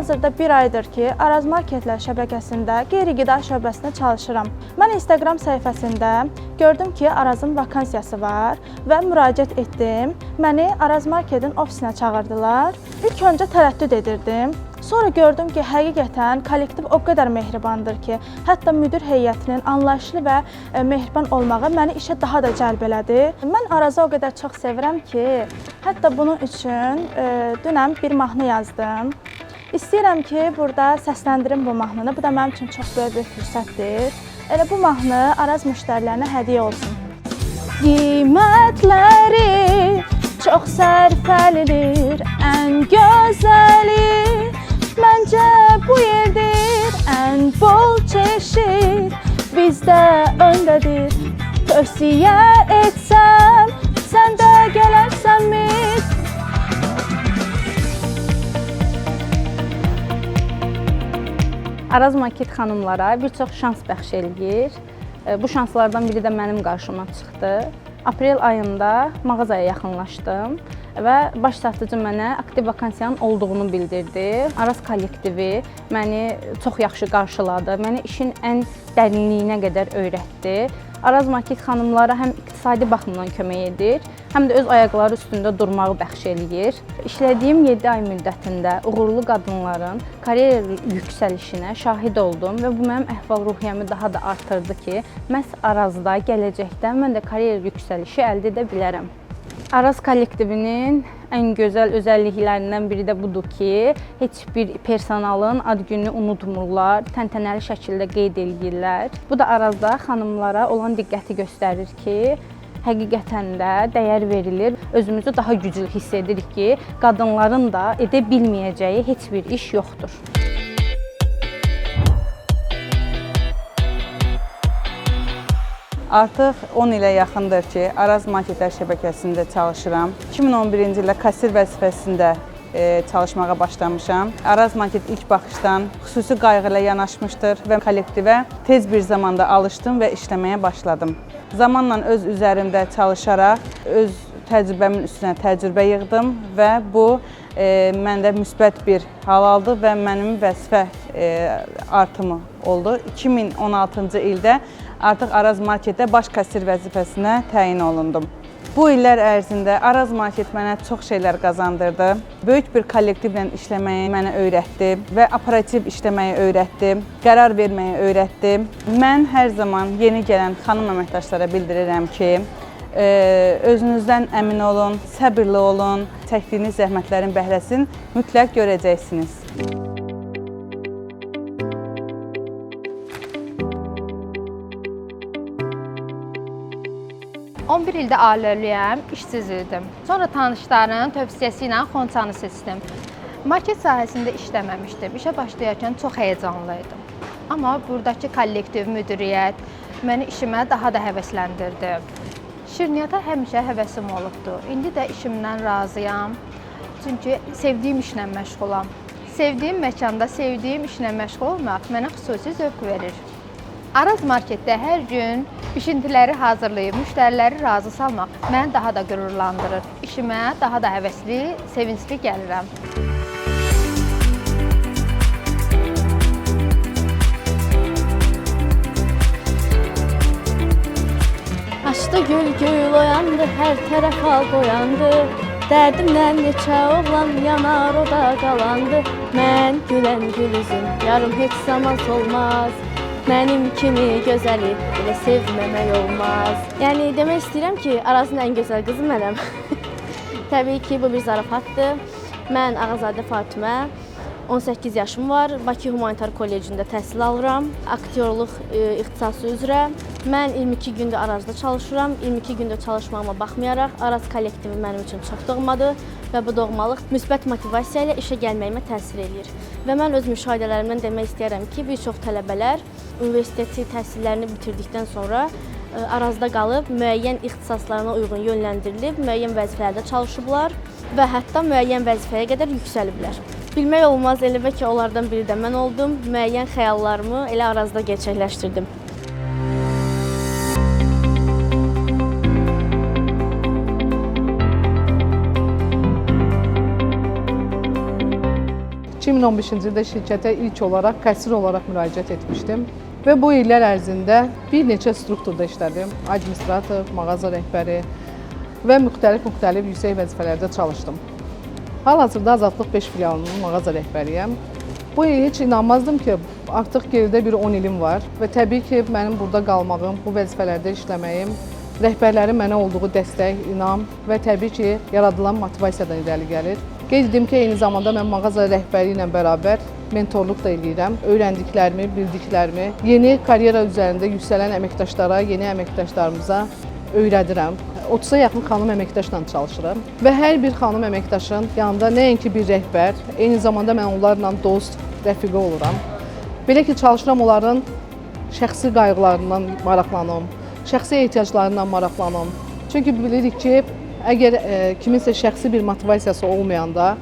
Hal-hazırda bir aydır ki, Araz Marketlər şəbəkəsində qeyri-qida şöbəsində çalışıram. Mən Instagram səhifəsində gördüm ki, Arazın vakansiyası var və müraciət etdim. Məni Araz Marketin ofisinə çağırdılar. İlk öncə tərəddüd edirdim. Sonra gördüm ki, həqiqətən kollektiv o qədər mehribandır ki, hətta müdir heyətinin anlayışlı və mehriban olmağı məni işə daha da cəlb elədi. Mən Arazı o qədər çox sevirəm ki, hətta bunun üçün dünən bir mahnı yazdım. İstəyirəm ki, burada səsləndirim bu mahnını. Bu da mənim üçün çox böyük bir fürsətdir. Elə bu mahnı Araz müştərilərinə hədiyyə olsun. Qiymətləri çox sərfəlidir, ən gözəli məncə bu yerdir, ən bol çeşid bizdə öndədir. Tövsiyə etsəm, sən də gələrsənmi? Araz Market xanımlara bir çox şans bəxş eləyir. Bu şanslardan biri də mənim qarşıma çıxdı. Aprel ayında mağazaya yaxınlaşdım və baş satıcı mənə aktiv vakansiyanın olduğunu bildirdi. Araz kollektivi məni çox yaxşı qarşıladı, mənə işin ən dərinliyinə qədər öyrətdi. Araz Market xanımlara həm iqtisadi baxımdan kömək edir, həm də öz ayaqları üstündə durmağı bəxş eləyir. İşlədiyim 7 ay müddətində uğurlu qadınların karyer yüksəlişinə şahid oldum və bu mənim əhval-ruhiyyəmi daha da artırdı ki, məhz Arazda gələcəkdə mən də karyer yüksəlişi əldə edə bilərəm. Araz kollektivinin ən gözəl özəlliklərindən biri də budur ki, heç bir personalın ad gününü unutmurlar, təntənəli şəkildə qeyd edirlər. Bu da Arazda xanımlara olan diqqəti göstərir ki, həqiqətən də dəyər verilir. Özümüzü daha güclü hiss edirik ki, qadınların da edə bilməyəcəyi heç bir iş yoxdur. Artıq 10 ilə yaxındır ki, Araz Marketlər şəbəkəsində çalışıram. 2011-ci ildə kassir vəzifəsində çalışmağa başlamışam. Araz Market ilk baxışdan xüsusi qayğı ilə yanaşmışdır və kollektivə tez bir zamanda alışdım və işləməyə başladım. Zamanla öz üzərimdə çalışaraq, öz təcrübəmin üstünə təcrübə yığdım və bu məndə müsbət bir hal aldı və mənim vəzifə artımı oldu. 2016-cı ildə artıq Araz Marketdə baş kassir vəzifəsinə təyin olundum. Bu illər ərzində Araz Market mənə çox şeylər qazandırdı. Böyük bir kollektivlə işləməyi mənə öyrətdi və operativ işləməyi öyrətdi, qərar verməyi öyrətdi. Mən hər zaman yeni gələn xanım əməkdaşlara bildirirəm ki, özünüzdən əmin olun, səbirli olun, çəkdiyiniz zəhmətlərin bəhrəsini mütləq görəcəksiniz. 11 ildə ailəliyəm, işsiz idim. Sonra tanışların tövsiyəsi ilə Xonçanı seçdim. Market sahəsində işləməmişdim. İşə başlayarkən çox həyəcanlı idim. Amma buradakı kollektiv, müdiriyyət məni işimə daha da həvəsləndirdi. Şirniyyata həmişə həvəsim olubdu. İndi də işimdən razıyam. Çünki sevdiyim işlə məşğulam. Sevdiyim məkanda, sevdiyim işlə məşğul olmaq mənə xüsusi zövq verir. Araz Marketdə hər gün bişintiləri hazırlayıb müştəriləri razı salmaq məni daha da qürurlandırır. İşimə daha da həvəsli, sevincli gəlirəm. Açdı gül oyandı, hər tərəf hal boyandı. Dərdimdən neçə oğlan yanar, o da qalandı. Mən gülən gül üzüm, yarım heç zaman solmaz. Mənim kimi gözəli elə sevməmək olmaz. Yəni demək istəyirəm ki, Arazın ən gözəl qızı mənəm. Təbii ki, bu bir zarafatdır. Mən Ağazadə Fatimə, 18 yaşım var. Bakı Humanitar Kollecində təhsil alıram. Aktyorluq ixtisası üzrə. Mən 22 gündür Arazda çalışıram. 22 gündür çalışmağıma baxmayaraq, Araz kollektivi mənim üçün çox doğmadır və bu doğmalıq müsbət motivasiya ilə işə gəlməyimə təsir eləyir. Və mən öz müşahidələrimdən demək istəyirəm ki, bir çox tələbələr universiteti təhsillərini bitirdikdən sonra Arazda qalıb, müəyyən ixtisaslarına uyğun yönləndirilib, müəyyən vəzifələrdə çalışıblar və hətta müəyyən vəzifəyə qədər yüksəliblər. Bilmək olmaz, elə ki, onlardan biri də mən oldum. Müəyyən xəyallarımı elə Arazda gerçəkləşdirdim. 2015-ci ildə şirkətə ilk olaraq kassir olaraq müraciət etmişdim və bu illər ərzində bir neçə strukturda işlədim. Administrator, mağaza rəhbəri və müxtəlif yüksək vəzifələrdə çalışdım. Hal-hazırda Azadlıq 5 filialının mağaza rəhbəriyəm. Bu il heç inanmazdım ki, artıq geridə bir 10 ilim var və təbii ki, mənim burada qalmağım, bu vəzifələrdə işləməyim, rəhbərlərin mənə olduğu dəstək, inam və təbii ki, yaradılan motivasiyadan irəli gəlir. Qeyd edim ki, eyni zamanda mən mağaza rəhbəri ilə bərabər mentorluq da edirəm. Öyrəndiklərimi, bildiklərimi yeni karyera üzərində yüksələn əməkdaşlara, yeni əməkdaşlarımıza öyrədirəm. 30-a yaxın xanım əməkdaşla çalışıram və hər bir xanım əməkdaşın yanında nəinki bir rəhbər, eyni zamanda mən onlarla dost, rəfiqə oluram. Belə ki, çalışıram onların şəxsi qayğılarından maraqlanım, şəxsi ehtiyaclarından maraqlanım. Çünki bilirik ki, əgər kiminsə şəxsi bir motivasiyası olmayanda,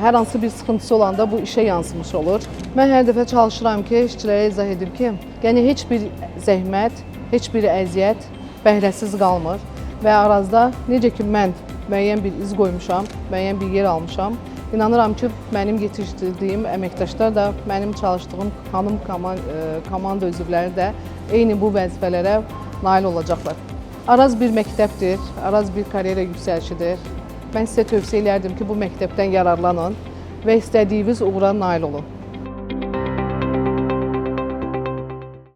hər hansı bir sıxıntısı olanda bu işə yansımış olur. Mən hər dəfə çalışıram ki, işçilərə izah edim ki, yəni heç bir zəhmət, heç bir əziyyət bəhrəsiz qalmır və Arazda necə ki mən müəyyən bir iz qoymuşam, müəyyən bir yer almışam, inanıram ki, mənim yetişdirdiyim əməkdaşlar da, mənim çalışdığım xanım komanda üzvləri də eyni bu vəzifələrə nail olacaqlar. Araz bir məktəbdir, Araz bir karyera yüksəlişidir. Mən sizə tövsiyə edərdim ki, bu məktəbdən yararlanın və istədiyiniz uğura nail olun.